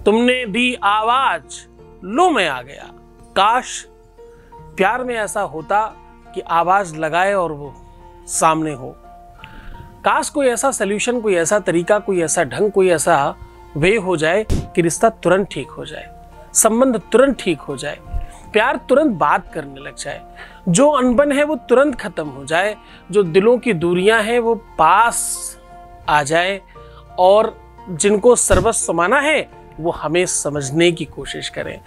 तुमने दी आवाज, लो मैं आ गया। काश प्यार में ऐसा होता कि आवाज लगाए और वो सामने हो। काश कोई ऐसा सल्यूशन, कोई ऐसा तरीका, कोई ऐसा ढंग, कोई ऐसा वे हो जाए कि रिश्ता तुरंत ठीक हो जाए, संबंध तुरंत ठीक हो जाए, प्यार तुरंत बात करने लग जाए, जो अनबन है वो तुरंत खत्म हो जाए, जो दिलों की दूरियां हैं वो पास आ जाए, और जिनको सर्वस्व माना है वो हमें समझने की कोशिश करें।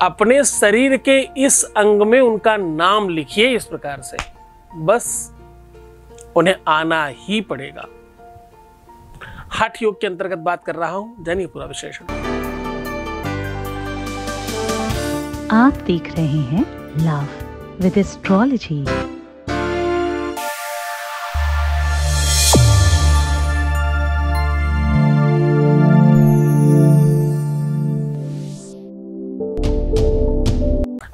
अपने शरीर के इस अंग में उनका नाम लिखिए इस प्रकार से, बस उन्हें आना ही पड़ेगा। हठ योग के अंतर्गत बात कर रहा हूं, जानिए पूरा विश्लेषण। आप देख रहे हैं लव विद एस्ट्रोलॉजी।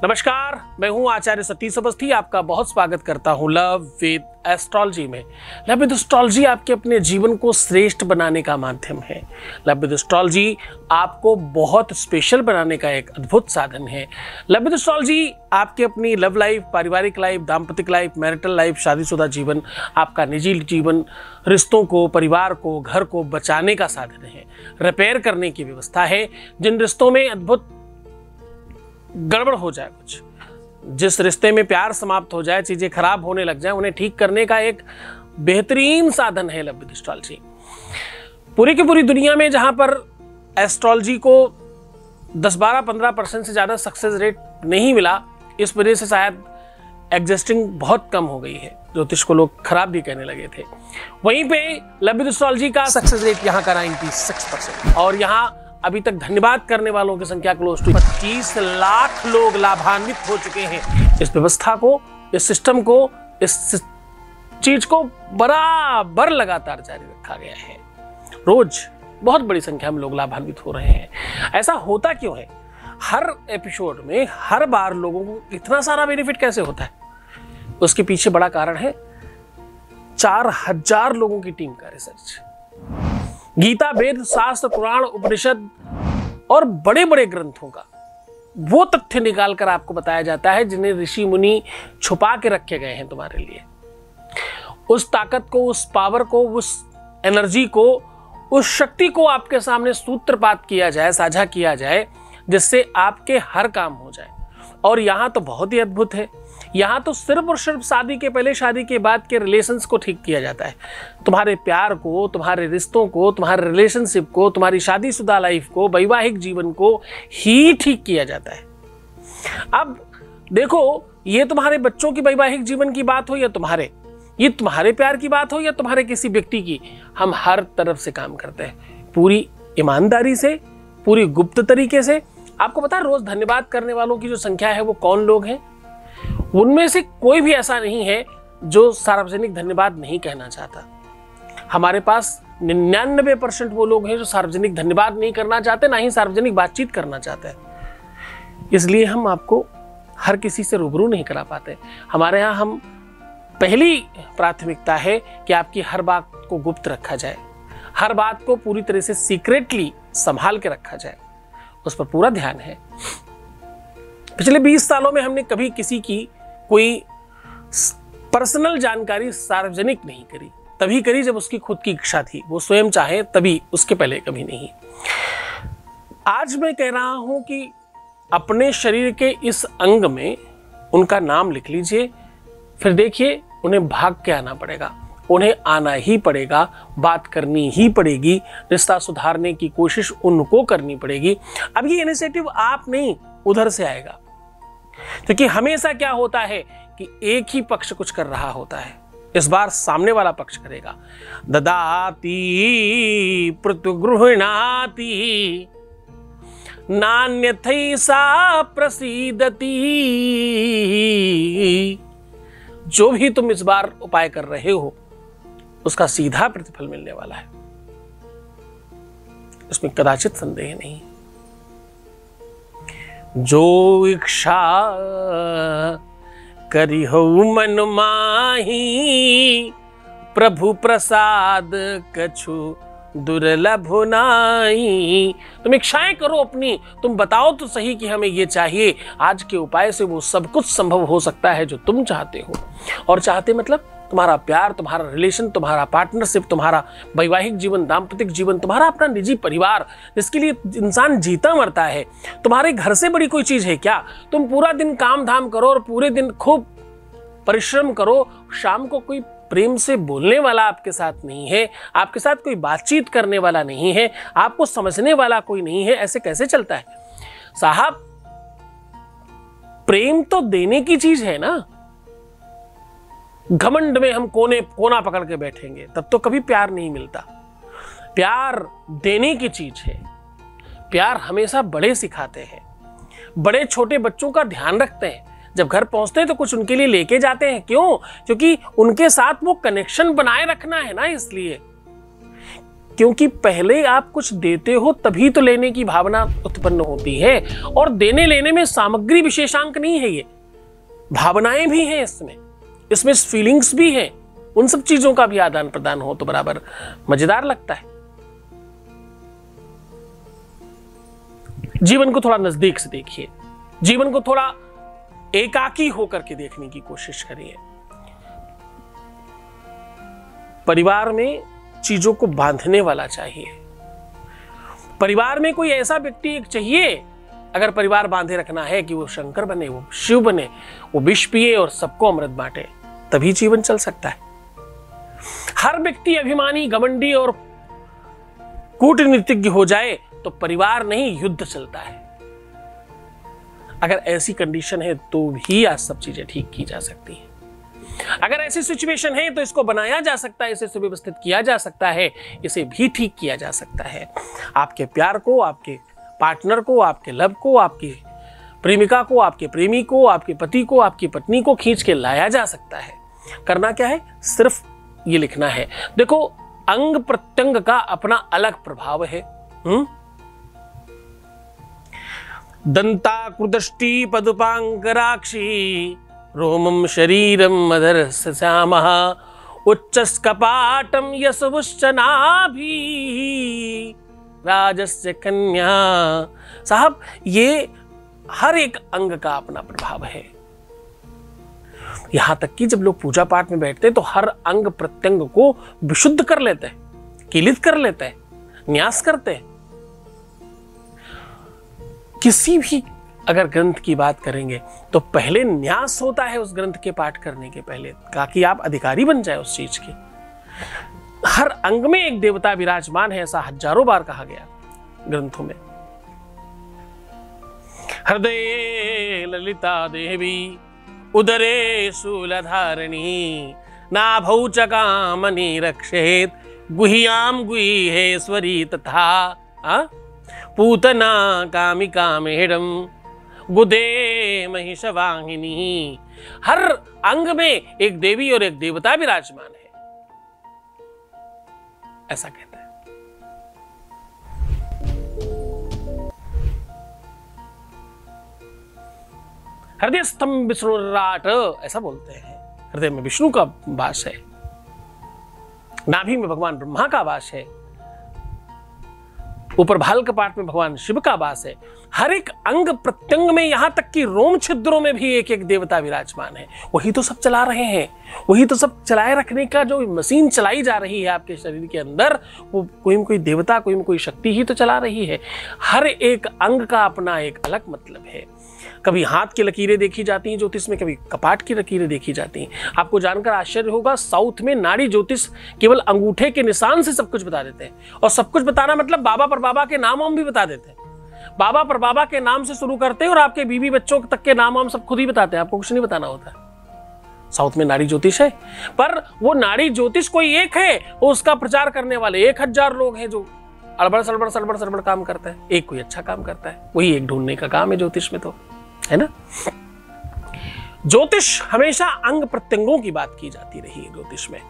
नमस्कार, मैं हूं आचार्य सतीश अवस्थी। आपका बहुत स्वागत करता हूं लव विद एस्ट्रोलॉजी में। लव विद एस्ट्रोलॉजी आपके अपने जीवन को श्रेष्ठ बनाने का माध्यम है। लव विद एस्ट्रोलॉजी आपको बहुत स्पेशल बनाने का एक अद्भुत साधन है। लव विद एस्ट्रोलॉजी आपके अपनी लव लाइफ, पारिवारिक लाइफ, दाम्पतिक लाइफ, मैरिटल लाइफ, शादीशुदा जीवन, आपका निजी जीवन, रिश्तों को, परिवार को, घर को बचाने का साधन है, रिपेयर करने की व्यवस्था है। जिन रिश्तों में अद्भुत गड़बड़ हो जाए, कुछ जिस रिश्ते में प्यार समाप्त हो जाए, चीजें खराब होने लग जाए, उन्हें ठीक करने का एक बेहतरीन साधन है लव विद एस्ट्रोलॉजी। पूरी की पूरी दुनिया में जहां पर एस्ट्रोलॉजी को 10-12-15% से ज्यादा सक्सेस रेट नहीं मिला, इस वजह से शायद एग्जिस्टिंग बहुत कम हो गई है, ज्योतिष को लोग खराब भी कहने लगे थे। वहीं पे लव विद एस्ट्रोलॉजी का सक्सेस रेट यहाँ का 96%, और यहाँ अभी तक धन्यवाद करने वालों की संख्या क्लोज टू 25 लाख लोग लाभान्वित हो चुके हैं। इस व्यवस्था को, इस सिस्टम को, इस चीज को बराबर लगातार जारी रखा गया है। रोज बहुत बड़ी संख्या में लोग लाभान्वित हो रहे हैं। ऐसा होता क्यों है? हर एपिसोड में हर बार लोगों को इतना सारा बेनिफिट कैसे होता है? उसके पीछे बड़ा कारण है 4000 लोगों की टीम का रिसर्च। गीता, वेद, शास्त्र, पुराण, उपनिषद और बड़े बड़े ग्रंथों का वो तथ्य निकाल कर आपको बताया जाता है जिन्हें ऋषि मुनि छुपा के रखे गए हैं तुम्हारे लिए। उस ताकत को, उस पावर को, उस एनर्जी को, उस शक्ति को आपके सामने सूत्रपात किया जाए, साझा किया जाए, जिससे आपके हर काम हो जाए। और यहां तो बहुत ही अद्भुत है, यहां तो सिर्फ और सिर्फ शादी के पहले, शादी के बाद के रिलेशंस को ठीक किया जाता है। तुम्हारे प्यार को, तुम्हारे रिश्तों को, तुम्हारे रिलेशनशिप को, तुम्हारी शादीशुदा लाइफ को, वैवाहिक जीवन को ही ठीक किया जाता है। अब देखो, ये तुम्हारे बच्चों की वैवाहिक जीवन की बात हो या ये तुम्हारे प्यार की बात हो या तुम्हारे किसी व्यक्ति की, हम हर तरफ से काम करते हैं, पूरी ईमानदारी से, पूरी गुप्त तरीके से। आपको पता है रोज धन्यवाद करने वालों की जो संख्या है वो कौन लोग हैं? उनमें से कोई भी ऐसा नहीं है जो सार्वजनिक धन्यवाद नहीं कहना चाहता। हमारे पास 99% वो लोग हैं जो सार्वजनिक धन्यवाद नहीं करना चाहते, ना ही सार्वजनिक बातचीत करना चाहते हैं। इसलिए हम आपको हर किसी से रूबरू नहीं करा पाते। हमारे यहाँ हम पहली प्राथमिकता है कि आपकी हर बात को गुप्त रखा जाए, हर बात को पूरी तरह से सीक्रेटली संभाल के रखा जाए, उस पर पूरा ध्यान है। पिछले 20 सालों में हमने कभी किसी की कोई पर्सनल जानकारी सार्वजनिक नहीं करी। तभी करी जब उसकी खुद की इच्छा थी, वो स्वयं चाहे तभी, उसके पहले कभी नहीं। आज मैं कह रहा हूं कि अपने शरीर के इस अंग में उनका नाम लिख लीजिए, फिर देखिए उन्हें भाग के आना पड़ेगा, उन्हें आना ही पड़ेगा, बात करनी ही पड़ेगी, रिश्ता सुधारने की कोशिश उनको करनी पड़ेगी। अब ये इनिशिएटिव आप नहीं, उधर से आएगा। क्योंकि हमेशा क्या होता है कि एक ही पक्ष कुछ कर रहा होता है, इस बार सामने वाला पक्ष करेगा। ददाति प्रत्युगृह्णाति नान्यथैसा प्रसीदति। जो भी तुम इस बार उपाय कर रहे हो उसका सीधा प्रतिफल मिलने वाला है, इसमें कदाचित संदेह नहीं। जो इच्छा करी हो मन माही, प्रभु प्रसाद कछु दुर्लभ नाई। तुम इच्छाएं करो अपनी, तुम बताओ तो सही कि हमें ये चाहिए। आज के उपाय से वो सब कुछ संभव हो सकता है जो तुम चाहते हो। और चाहते मतलब तुम्हारा प्यार, तुम्हारा रिलेशन, तुम्हारा पार्टनरशिप, तुम्हारा वैवाहिक जीवन, दाम्पतिक जीवन, तुम्हारा अपना निजी परिवार जिसके लिए इंसान जीता मरता है। तुम्हारे घर से बड़ी कोई चीज है क्या? तुम पूरा दिन काम धाम करो और पूरे दिन खूब परिश्रम करो, शाम को कोई प्रेम से बोलने वाला आपके साथ नहीं है, आपके साथ कोई बातचीत करने वाला नहीं है, आपको समझने वाला कोई नहीं है, ऐसे कैसे चलता है साहब? प्रेम तो देने की चीज है ना। घमंड में हम कोना पकड़ के बैठेंगे तब तो कभी प्यार नहीं मिलता। प्यार देने की चीज है। प्यार हमेशा बड़े सिखाते हैं, बड़े छोटे बच्चों का ध्यान रखते हैं। जब घर पहुंचते हैं तो कुछ उनके लिए लेके जाते हैं। क्यों? क्योंकि उनके साथ वो कनेक्शन बनाए रखना है ना, इसलिए। क्योंकि पहले आप कुछ देते हो तभी तो लेने की भावना उत्पन्न होती है। और देने लेने में सामग्री विशेषांक नहीं है, ये भावनाएं भी हैं इसमें फीलिंग्स भी हैं। उन सब चीजों का भी आदान प्रदान हो तो बराबर मजेदार लगता है। जीवन को थोड़ा नजदीक से देखिए, जीवन को थोड़ा एकाकी होकर के देखने की कोशिश करिए। परिवार में चीजों को बांधने वाला चाहिए। परिवार में कोई ऐसा व्यक्ति एक चाहिए, अगर परिवार बांधे रखना है, कि वो शंकर बने, वो शिव बने, वो विष पिए और सबको अमृत बांटे, तभी जीवन चल सकता है। हर व्यक्ति अभिमानी, घमंडी और कूटनीतिज्ञ हो जाए तो परिवार नहीं, युद्ध चलता है। अगर ऐसी कंडीशन है तो भी आज सब चीजें ठीक की जा सकती हैं। अगर ऐसी सिचुएशन है तो इसको बनाया जा सकता है, इसे सुव्यवस्थित किया जा सकता है, इसे भी ठीक किया जा सकता है। आपके प्यार को, आपके पार्टनर को, आपके लव को, आपकी प्रेमिका को, आपके प्रेमी को, आपके पति को, आपकी पत्नी को खींच के लाया जा सकता है। करना क्या है? सिर्फ ये लिखना है। देखो, अंग प्रत्यंग का अपना अलग प्रभाव है। दंताकृदष्टि पदुपांगराक्षी रोमम शरीरम मदरस्य श्यामः उच्चस्कपाटम यशवुश्च नाभि राजस्य कन्या। साहब, ये हर एक अंग का अपना प्रभाव है। यहां तक कि जब लोग पूजा पाठ में बैठते हैं तो हर अंग प्रत्यंग को विशुद्ध कर लेते हैं, कीलित कर लेते हैं, न्यास करते हैं। किसी भी अगर ग्रंथ की बात करेंगे तो पहले न्यास होता है उस ग्रंथ के पाठ करने के पहले, ताकि आप अधिकारी बन जाए उस चीज के। हर अंग में एक देवता विराजमान है, ऐसा हजारों बार कहा गया ग्रंथों में। हृदये ललिता देवी उदरे शूलधारिणी नाभौ च कामनी रक्षेत गुह्याम गुह्येश्वरी तथा पूतना कामिका मेढम गुदे महिषवाहिनी। हर अंग में एक देवी और एक देवता विराजमान है, ऐसा कहता है। हृदय स्तंभ विष्णुराट, ऐसा बोलते हैं। हृदय में विष्णु का वास है, नाभि में भगवान ब्रह्मा का वास है, ऊपर भाल कपाट में भगवान शिव का वास है। हर एक अंग प्रत्यंग में, यहां तक कि रोम छिद्रों में भी एक एक देवता विराजमान है। वही तो सब चला रहे हैं, वही तो सब चलाए रखने का जो मशीन चलाई जा रही है आपके शरीर के अंदर, वो कोई न कोई देवता, कोई न कोई शक्ति ही तो चला रही है। हर एक अंग का अपना एक अलग मतलब है। कभी हाथ की लकीरें देखी जाती हैं ज्योतिष में, कभी कपाट की लकीरें देखी जाती हैं। आपको जानकर आश्चर्य होगा, साउथ में नाड़ी ज्योतिष केवल अंगूठे के निशान से सब कुछ बता देते हैं। और सब कुछ बताना मतलब बाबा पर बाबा के नाम हम भी बता देते हैं। बाबा पर बाबा के नाम से शुरू करते हैं और आपके बीवी बच्चों तक के नाम हम सब खुद ही बताते हैं, आपको कुछ नहीं बताना होता। साउथ में नाड़ी ज्योतिष है, पर वो नाड़ी ज्योतिष कोई एक है, वो उसका प्रचार करने वाले 1000 लोग हैं जो अड़बड़ सड़बड़ सड़बड़ सड़बड़ काम करता है। एक कोई अच्छा काम करता है, वही एक ढूंढने का काम है ज्योतिष में, तो है ना। ज्योतिष हमेशा अंग प्रत्यंगों की बात की जाती रही है। ज्योतिष में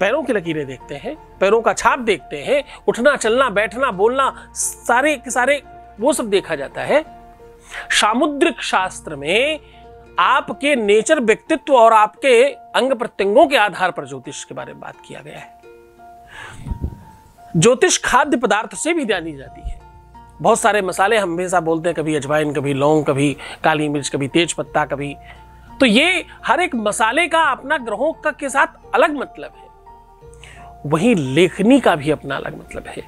पैरों की लकीरें देखते हैं, पैरों का छाप देखते हैं, उठना चलना बैठना बोलना सारे के सारे वो सब देखा जाता है। सामुद्रिक शास्त्र में आपके नेचर, व्यक्तित्व और आपके अंग प्रत्यंगों के आधार पर ज्योतिष के बारे में बात किया गया है। ज्योतिष खाद्य पदार्थ से भी जानी जाती है। बहुत सारे मसाले हम हमेशा बोलते हैं, कभी अजवाइन, कभी लौंग, कभी काली मिर्च, कभी तेज पत्ता, कभी, तो ये हर एक मसाले का अपना ग्रहों का के साथ अलग मतलब है। वहीं लेखनी का भी अपना अलग मतलब है।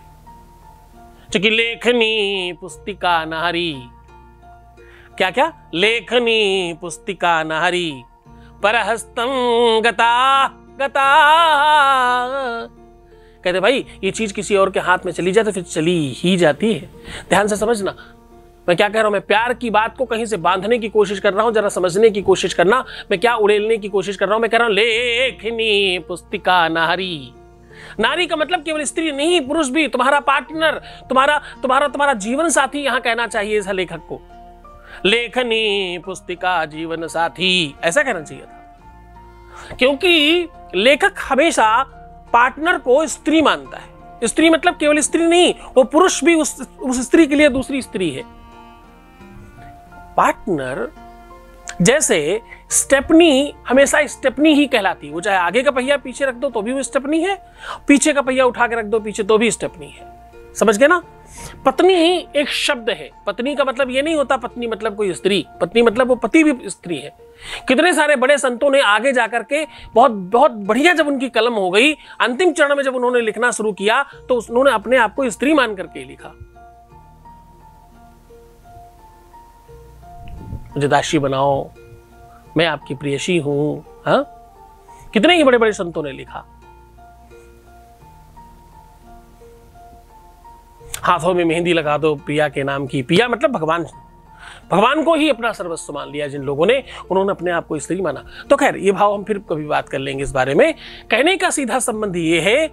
क्योंकि लेखनी पुस्तिका नारी, क्या क्या, लेखनी पुस्तिका नारी परहस्तम गता गता। कहते भाई ये चीज किसी और के हाथ में चली जाए तो फिर चली ही जाती है। ध्यान से समझना मैं क्या कह रहा हूं। मैं प्यार की बात को कहीं से बांधने की कोशिश कर रहा हूं, जरा समझने की कोशिश करना। मैं क्या उड़ेलने की कोशिश कर रहा हूं? मैं कह रहा हूं लेखनी पुस्तिका नारी। नारी का मतलब केवल स्त्री नहीं, पुरुष भी, तुम्हारा पार्टनर, तुम्हारा तुम्हारा तुम्हारा जीवन साथी यहां कहना चाहिए इस लेखक को। लेखनी पुस्तिका जीवन साथी ऐसा कहना चाहिए था, क्योंकि लेखक हमेशा पार्टनर को स्त्री मानता है। स्त्री मतलब केवल स्त्री नहीं, वो पुरुष भी उस स्त्री के लिए दूसरी स्त्री है। पार्टनर जैसे स्टेपनी हमेशा स्टेपनी ही कहलाती है। वो चाहे आगे का पहिया पीछे रख दो तो भी वो स्टेपनी है, पीछे का पहिया उठा के रख दो पीछे तो भी स्टेपनी है। समझ गए ना? पत्नी एक शब्द है। पत्नी का मतलब ये नहीं होता पत्नी मतलब कोई स्त्री, पत्नी मतलब वो पति भी स्त्री है। कितने सारे बड़े संतों ने आगे जाकर के बहुत बहुत बढ़िया, जब उनकी कलम हो गई अंतिम चरण में, जब उन्होंने लिखना शुरू किया तो उन्होंने अपने आप को स्त्री मान करके लिखा। मुझे दासी बनाओ, मैं आपकी प्रेयसी हूं। हाँ, कितने ही बड़े बड़े संतों ने लिखा। हाथों में मेहंदी लगा दो पिया के नाम की। पिया मतलब भगवान, भगवान को ही अपना सर्वस्व मान लिया जिन लोगों ने, उन्होंने अपने आप को स्त्री माना। तो खैर ये भाव हम फिर कभी बात कर लेंगे इस बारे में। कहने का सीधा संबंध ये है,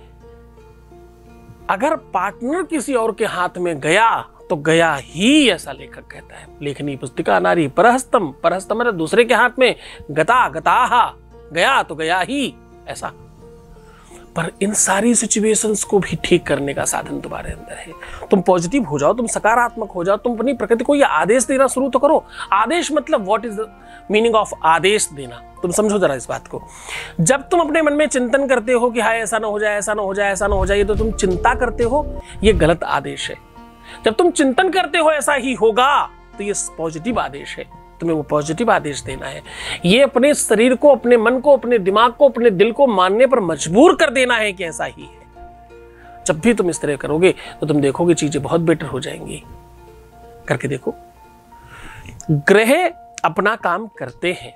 अगर पार्टनर किसी और के हाथ में गया तो गया ही, ऐसा लेखक कहता है। लेखनी पुस्तिका नारी परहस्तम, परहस्तम मतलब दूसरे के हाथ में, गता गताहा गया तो गया ही, ऐसा। पर इन सारी सिचुएशंस को भी ठीक करने का साधन तुम्हारे अंदर है। तुम पॉजिटिव हो जाओ, तुम सकारात्मक हो जाओ, तुम अपनी प्रकृति को ये आदेश देना शुरू तो करो। आदेश मतलब what is the meaning of आदेश देना, तुम समझो जरा इस बात को। जब तुम अपने मन में चिंतन करते हो कि हाय ऐसा ना हो जाए, ऐसा ना हो जाए, ऐसा ना हो जाए, तो तुम चिंता करते हो, ये गलत आदेश है। जब तुम चिंतन करते हो ऐसा ही होगा, तो ये पॉजिटिव आदेश है। तुम्हें वो पॉजिटिव आदेश देना है। ये अपने शरीर को, अपने मन को, अपने दिमाग को, अपने दिल को मानने पर मजबूर कर देना है कि ऐसा ही है। जब भी तुम इस तरह करोगे तो तुम देखोगे चीजें बहुत बेटर हो जाएंगी। करके देखो। ग्रह अपना काम करते हैं,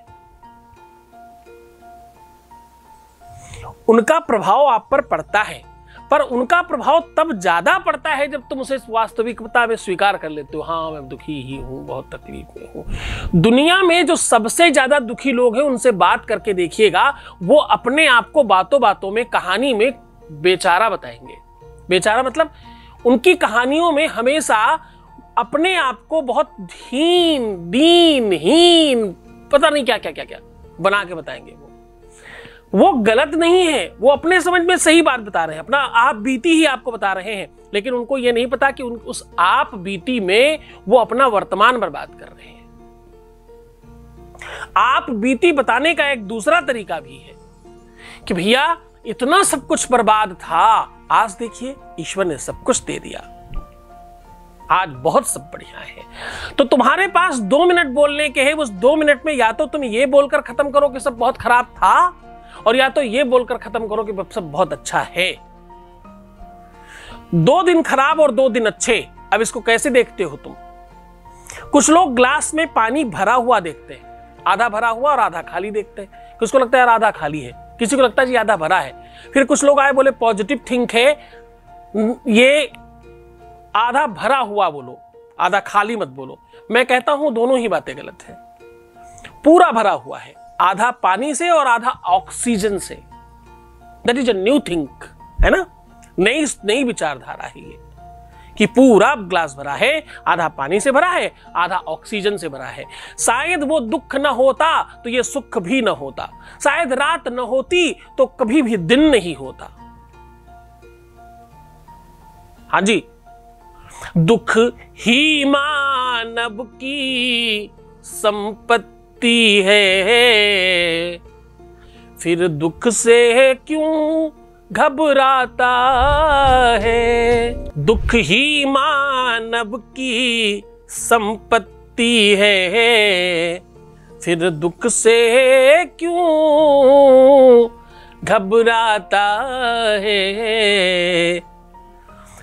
उनका प्रभाव आप पर पड़ता है, पर उनका प्रभाव तब ज्यादा पड़ता है जब तुम उसे वास्तविकता में स्वीकार कर लेते हो। हाँ मैं दुखी ही हूं, बहुत तकलीफ में हूं। दुनिया में जो सबसे ज्यादा दुखी लोग हैं उनसे बात करके देखिएगा, वो अपने आप को बातों बातों में, कहानी में बेचारा बताएंगे। बेचारा मतलब उनकी कहानियों में हमेशा अपने आप को बहुत हीन, दीनहीन, पता नहीं क्या क्या क्या क्या बना के बताएंगे। वो गलत नहीं है, वो अपने समझ में सही बात बता रहे हैं, अपना आप बीती ही आपको बता रहे हैं, लेकिन उनको ये नहीं पता कि उस आप बीती में वो अपना वर्तमान बर्बाद कर रहे हैं। आप बीती बताने का एक दूसरा तरीका भी है कि भैया इतना सब कुछ बर्बाद था, आज देखिए ईश्वर ने सब कुछ दे दिया, आज बहुत सब बढ़िया है। तो तुम्हारे पास 2 मिनट बोलने के हैं, उस 2 मिनट में या तो तुम ये बोलकर खत्म करो कि सब बहुत खराब था, और या तो ये बोलकर खत्म करो कि सब बहुत अच्छा है। 2 दिन खराब और 2 दिन अच्छे। अब इसको कैसे देखते हो तुम? कुछ लोग ग्लास में पानी भरा हुआ देखते हैं, आधा भरा हुआ और आधा खाली देखते हैं। किसको लगता है यार आधा खाली है, किसी को लगता है जी आधा भरा है। फिर कुछ लोग आए बोले पॉजिटिव थिंक है, ये आधा भरा हुआ बोलो, आधा खाली मत बोलो। मैं कहता हूं दोनों ही बातें गलत है। पूरा भरा हुआ है, आधा पानी से और आधा ऑक्सीजन से। That is a new think, है ना? नई विचारधारा है ये कि पूरा ग्लास भरा है, आधा पानी से भरा है, आधा ऑक्सीजन से भरा है। शायद वो दुख न होता तो ये सुख भी न होता, शायद रात न होती तो कभी भी दिन नहीं होता। हाँ जी, दुख ही मानव की संपत्ति है, फिर दुख से क्यों घबराता है। दुख ही मानव की संपत्ति है, फिर दुख से क्यों घबराता है।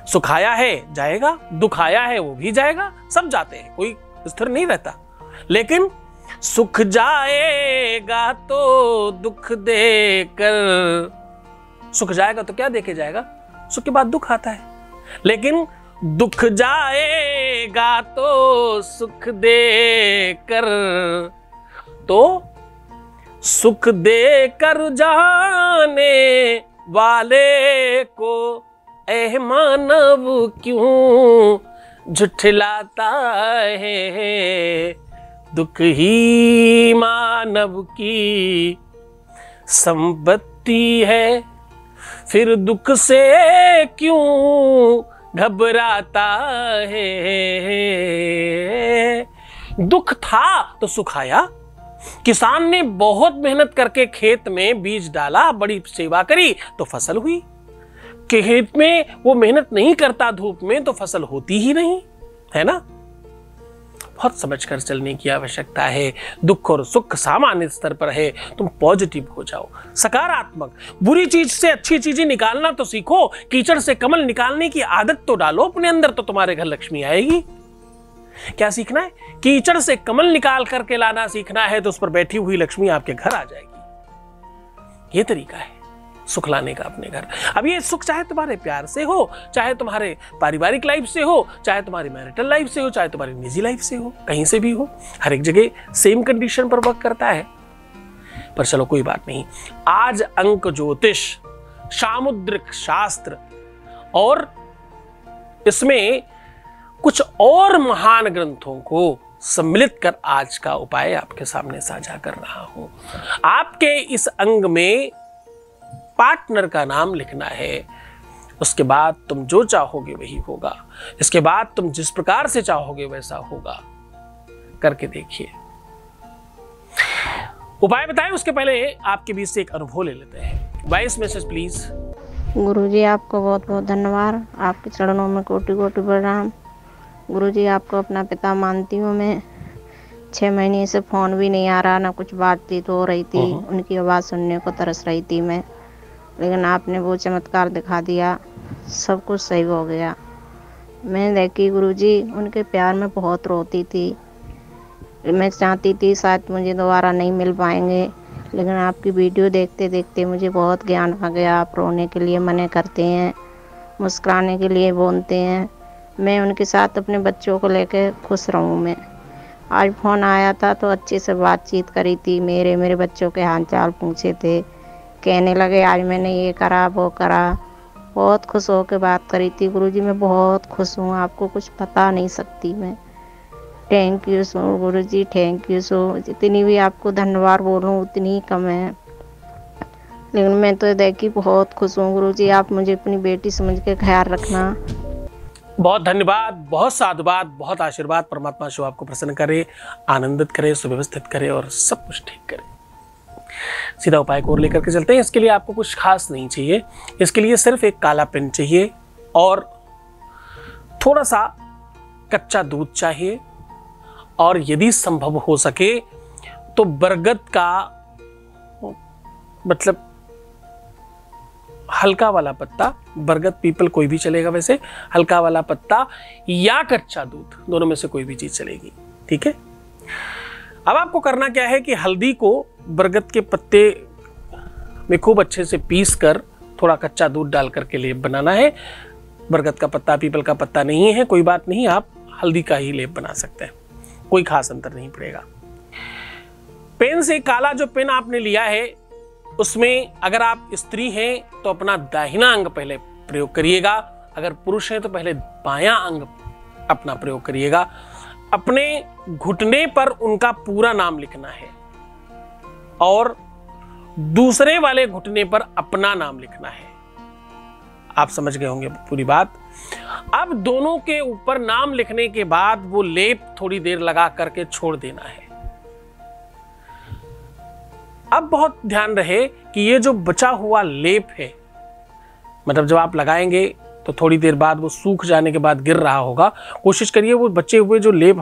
सुख आया है जाएगा, दुख आया है वो भी जाएगा, सब जाते हैं, कोई स्थिर नहीं रहता। लेकिन सुख जाएगा तो दुख देकर, सुख जाएगा तो क्या देके जाएगा, सुख के बाद दुख आता है। लेकिन दुख जाएगा तो सुख देकर, तो सुख देकर जाने वाले को ऐ मानव क्यों झुठलाता है। दुख ही मानव की संपत्ति है, फिर दुख से क्यों घबराता है। दुख था तो सुख आया। किसान ने बहुत मेहनत करके खेत में बीज डाला, बड़ी सेवा करी तो फसल हुई। खेत में वो मेहनत नहीं करता धूप में तो फसल होती ही नहीं, है ना। बहुत समझकर चलने की आवश्यकता है। दुख और सुख सामान्य स्तर पर है, तुम पॉजिटिव हो जाओ, सकारात्मक। बुरी चीज से अच्छी चीजें निकालना तो सीखो, कीचड़ से कमल निकालने की आदत तो डालो अपने अंदर, तो तुम्हारे घर लक्ष्मी आएगी। क्या सीखना है? कीचड़ से कमल निकाल करके लाना सीखना है, तो उस पर बैठी हुई लक्ष्मी आपके घर आ जाएगी। ये तरीका है सुख लाने का अपने घर। अब ये सुख चाहे तुम्हारे प्यार से हो, चाहे तुम्हारे पारिवारिक लाइफ से हो, चाहे तुम्हारी मैरिटल लाइफ से हो, चाहे तुम्हारी निजी लाइफ से हो, कहीं से भी हो, हर एक जगह सेम कंडीशन पर वर्क करता है। पर चलो कोई बात नहीं, आज अंक ज्योतिष, सामुद्रिक शास्त्र और इसमें कुछ और महान ग्रंथों को सम्मिलित कर आज का उपाय आपके सामने साझा कर रहा हूं। आपके इस अंग में पार्टनर का नाम लिखना है, उसके बाद तुम जो चाहोगे वही होगा, इसके बाद तुम जिस प्रकार से चाहोगे वैसा होगा। करके देखिए। उपाय बताएं उसके पहले आपके बीच से एक अनुभव ले लेते हैं। Voice message please. गुरुजी आपको बहुत बहुत धन्यवाद, आपके चरणों में कोटि कोटि प्रणाम। गुरुजी आपको अपना पिता मानती हूँ मैं। 6 महीने से फ़ोन भी नहीं आ रहा, ना कुछ बातचीत हो रही थी, उनकी आवाज़ सुनने को तरस रही थी मैं, लेकिन आपने वो चमत्कार दिखा दिया, सब कुछ सही हो गया। मैं देखी गुरुजी उनके प्यार में बहुत रोती थी। मैं चाहती थी शायद मुझे दोबारा नहीं मिल पाएंगे, लेकिन आपकी वीडियो देखते देखते मुझे बहुत ज्ञान आ गया। आप रोने के लिए मना करते हैं, मुस्कुराने के लिए बोलते हैं। मैं उनके साथ अपने बच्चों को लेकर खुश रहूँ। मैं आज फ़ोन आया था तो अच्छे से बातचीत करी थी, मेरे बच्चों के हाल चाल पूछे थे, कहने लगे आज मैंने ये करा वो करा, बहुत खुश हो के बात करी थी। गुरुजी मैं बहुत खुश हूँ, आपको कुछ बता नहीं सकती मैं। Thank you so Guruji, thank you so. जितनी भी आपको धन्यवाद बोलूँ उतनी ही कम है, लेकिन मैं तो देखी बहुत खुश हूँ। गुरुजी आप मुझे अपनी बेटी समझ के ख्याल रखना। बहुत धन्यवाद, बहुत साधुवाद, बहुत आशीर्वाद। परमात्मा शिव आपको प्रसन्न करे, आनंदित करे, सुव्यवस्थित करे और सब कुछ ठीक करे। सीधा उपाय को और लेकर के चलते हैं। इसके लिए आपको कुछ खास नहीं चाहिए, इसके लिए सिर्फ एक काला पेन चाहिए और थोड़ा सा कच्चा दूध चाहिए, और यदि संभव हो सके तो बरगद का मतलब हल्का वाला पत्ता, बरगद पीपल कोई भी चलेगा, वैसे हल्का वाला पत्ता या कच्चा दूध, दोनों में से कोई भी चीज चलेगी। ठीक है। अब आपको करना क्या है कि हल्दी को बरगद के पत्ते में खूब अच्छे से पीस कर थोड़ा कच्चा दूध डाल करके लेप बनाना है। बरगद का पत्ता पीपल का पत्ता नहीं है, कोई बात नहीं, आप हल्दी का ही लेप बना सकते हैं, कोई खास अंतर नहीं पड़ेगा। पेन से काला जो पेन आपने लिया है उसमें अगर आप स्त्री हैं तो अपना दाहिना अंग पहले प्रयोग करिएगा, अगर पुरुष हैं तो पहले बायां अंग अपना प्रयोग करिएगा। अपने घुटने पर उनका पूरा नाम लिखना है और दूसरे वाले घुटने पर अपना नाम लिखना है। आप समझ गए होंगे पूरी बात। अब दोनों के ऊपर नाम लिखने के बाद वो लेप थोड़ी देर लगा करके छोड़ देना है। अब बहुत ध्यान रहे कि ये जो बचा हुआ लेप है मतलब जब आप लगाएंगे तो थोड़ी देर बाद वो सूख जाने के बाद गिर रहा होगा। कोशिश करिए वो बचे हुए जो लेप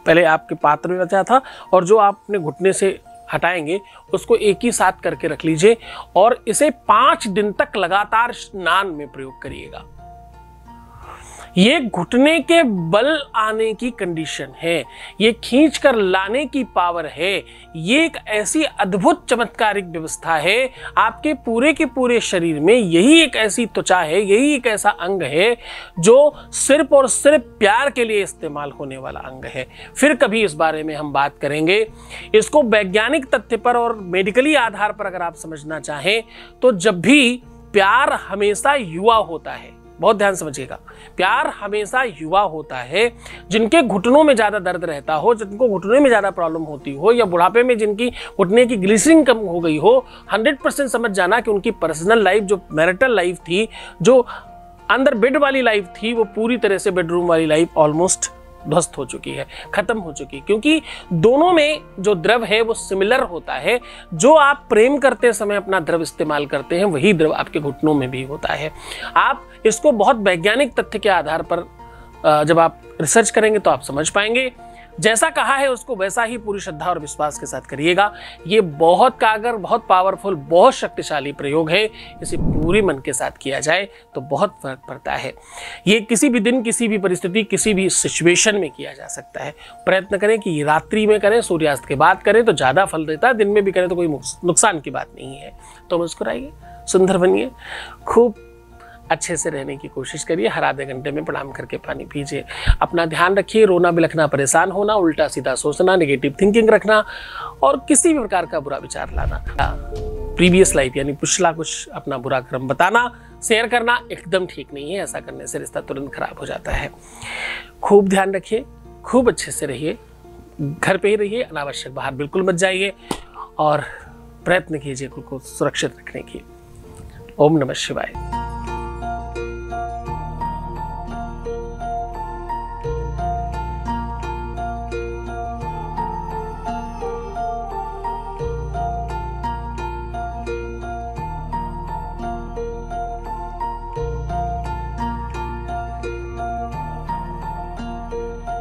पहले आपके पात्र में बचा था और जो आप अपने घुटने से हटाएंगे उसको एक ही साथ करके रख लीजिए और इसे 5 दिन तक लगातार स्नान में प्रयोग करिएगा। ये घुटने के बल आने की कंडीशन है, ये खींच कर लाने की पावर है। ये एक ऐसी अद्भुत चमत्कारिक व्यवस्था है आपके पूरे के पूरे शरीर में। यही एक ऐसी त्वचा है, यही एक ऐसा अंग है जो सिर्फ और सिर्फ प्यार के लिए इस्तेमाल होने वाला अंग है। फिर कभी इस बारे में हम बात करेंगे। इसको वैज्ञानिक तथ्य पर और मेडिकली आधार पर अगर आप समझना चाहें तो जब भी प्यार हमेशा युवा होता है, बहुत ध्यान समझिएगा, प्यार हमेशा युवा होता है। जिनके घुटनों में ज्यादा दर्द रहता हो, जिनको घुटने में ज्यादा प्रॉब्लम होती हो या बुढ़ापे में जिनकी घुटने की ग्लिसरिंग कम हो गई हो, 100% समझ जाना कि उनकी पर्सनल लाइफ, जो मैरिटल लाइफ थी, जो अंदर बेड वाली लाइफ थी, वो पूरी तरह से बेडरूम वाली लाइफ ऑलमोस्ट ध्वस्त हो चुकी है, खत्म हो चुकी है। क्योंकि दोनों में जो द्रव है वो सिमिलर होता है। जो आप प्रेम करते समय अपना द्रव इस्तेमाल करते हैं वही द्रव आपके घुटनों में भी होता है। आप इसको बहुत वैज्ञानिक तथ्य के आधार पर जब आप रिसर्च करेंगे तो आप समझ पाएंगे। जैसा कहा है उसको वैसा ही पूरी श्रद्धा और विश्वास के साथ करिएगा। ये बहुत कारगर, बहुत पावरफुल, बहुत शक्तिशाली प्रयोग है। इसे पूरे मन के साथ किया जाए तो बहुत फर्क पड़ता है। ये किसी भी दिन, किसी भी परिस्थिति, किसी भी सिचुएशन में किया जा सकता है। प्रयत्न करें कि रात्रि में करें, सूर्यास्त के बाद करें तो ज़्यादा फल देता है। दिन में भी करें तो कोई नुकसान की बात नहीं है। तो मुस्कुराइए, सुंदर बनिए, खूब अच्छे से रहने की कोशिश करिए। हर आधे घंटे में प्रणाम करके पानी पीजिए। अपना ध्यान रखिए, रोना बिलखना, परेशान होना, उल्टा सीधा सोचना, नेगेटिव थिंकिंग रखना और किसी भी प्रकार का बुरा विचार लाना, प्रीवियस लाइफ यानी पिछला कुछ अपना बुरा कर्म बताना, शेयर करना एकदम ठीक नहीं है। ऐसा करने से रिश्ता तुरंत खराब हो जाता है। खूब ध्यान रखिए, खूब अच्छे से रहिए, घर पे ही रहिए, अनावश्यक बाहर बिल्कुल मत जाइए और प्रयत्न कीजिए खुद को सुरक्षित रखने की। ओम नमः शिवाय।